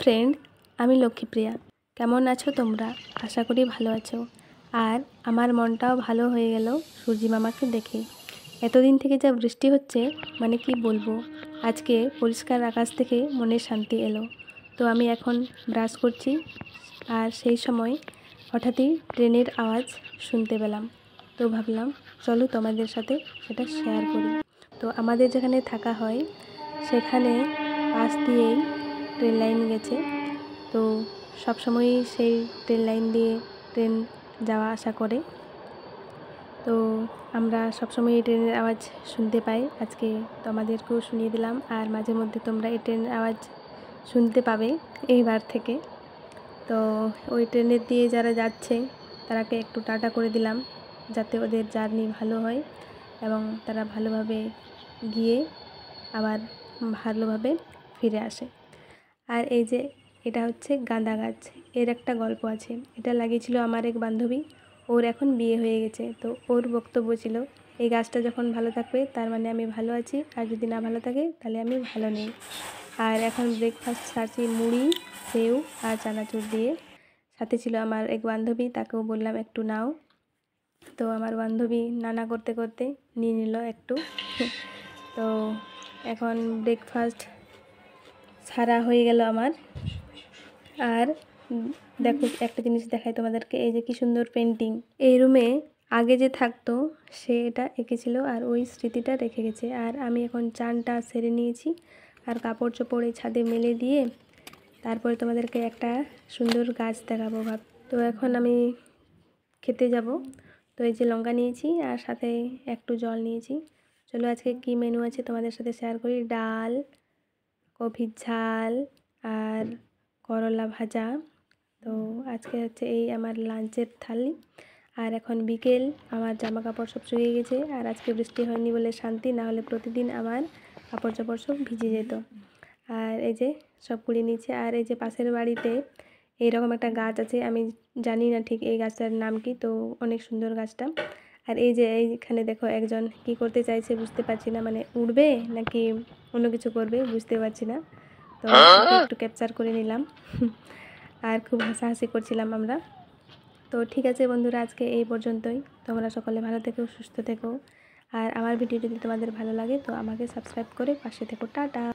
Friend, আমি লক্ষ্মীপ্রিয়া। কেমন আছো তোমরা? আশা করি ভালো আছো। আর আমার মনটাও ভালো হয়ে গেল সূর্যি মামাকে দেখে। এতদিন থেকে যা বৃষ্টি হচ্ছে, মানে কি বলবো, আজকে পরিষ্কার আকাশ থেকে মনে শান্তি এলো। তো আমি এখন ব্রাশ করছি, আর সেই সময় হঠাৎই ট্রেনের আওয়াজ শুনতে পেলাম। তো ভাবলাম চলো তোমাদের সাথে সেটা শেয়ার করি। তো আমাদের যেখানে থাকা হয় সেখানে পাশ দিয়েই ট্রেন লাইন গেছে। তো সবসময়ই সেই ট্রেন লাইন দিয়ে ট্রেন যাওয়া আসা করে। তো আমরা সবসময় এই ট্রেনের আওয়াজ শুনতে পাই। আজকে তোমাদেরকেও শুনিয়ে দিলাম, আর মাঝে মধ্যে তোমরা এই ট্রেনের আওয়াজ শুনতে পাবে এইবার থেকে। তো ওই ট্রেনের দিয়ে যারা যাচ্ছে তারাকে একটু টাটা করে দিলাম, যাতে ওদের জার্নি ভালো হয় এবং তারা ভালোভাবে গিয়ে আবার ভালোভাবে ফিরে আসে। আর এই যে এটা হচ্ছে গাঁদা গাছ, এর একটা গল্প আছে। এটা লাগিয়েছিল আমার এক বান্ধবী, ওর এখন বিয়ে হয়ে গেছে। তো ওর বক্তব্য ছিল, এই গাছটা যখন ভালো থাকবে তার মানে আমি ভালো আছি, আর যদি না ভালো থাকে তাহলে আমি ভালো নেই। আর এখন ব্রেকফাস্ট সারছি মুড়ি, সেউ আর চানাচুর দিয়ে। সাথে ছিল আমার এক বান্ধবী, তাকেও বললাম একটু নাও। তো আমার বান্ধবী নানা করতে করতে নিয়ে নিল একটু। তো এখন ব্রেকফাস্ট সারা হয়ে গেল আমার। আর দেখো একটা জিনিস দেখাই তোমাদেরকে, এই যে কি সুন্দর পেন্টিং। এই রুমে আগে যে থাকতো সে এটা এঁকেছিল, আর ওই স্মৃতিটা রেখে গেছে। আর আমি এখন চানটা সেরে নিয়েছি, আর কাপড় চোপড় এই ছাদে মেলে দিয়ে তারপরে তোমাদেরকে একটা সুন্দর গাছ দেখাবো ভাব। তো এখন আমি খেতে যাব। তো এই যে লঙ্কা নিয়েছি আর সাথে একটু জল নিয়েছি। চলো আজকে কি মেনু আছে তোমাদের সাথে শেয়ার করি। ডাল, কফির ঝাল আর করলা ভাজা। তো আজকে হচ্ছে এই আমার লাঞ্চের থালি। আর এখন বিকেল, আমার জামা কাপড় সব শুকিয়ে গেছে, আর আজকে বৃষ্টি হয়নি বলে শান্তি, না হলে প্রতিদিন আমার কাপড় চাপড় সব ভিজে যেত। আর এই যে সব কুড়িয়ে নিচ্ছে। আর এই যে পাশের বাড়িতে এইরকম একটা গাছ আছে, আমি জানি না ঠিক এই গাছটার নাম কি, তো অনেক সুন্দর গাছটা। আর এই যে এইখানে দেখো একজন কি করতে চাইছে বুঝতে পারছি না, মানে উঠবে নাকি অন্য কিছু করবে বুঝতে পারছি না। তো একটু ক্যাপচার করে নিলাম। আর খুব হাসাহাসি করছিলাম আমরা। তো ঠিক আছে বন্ধুরা, আজকে এই পর্যন্তই। তোমরা সকলে ভালো থেকো, সুস্থ থেকো। আর আমার ভিডিও যদি তোমাদের ভালো লাগে তো আমাকে সাবস্ক্রাইব করে পাশে থেকো। টাটা।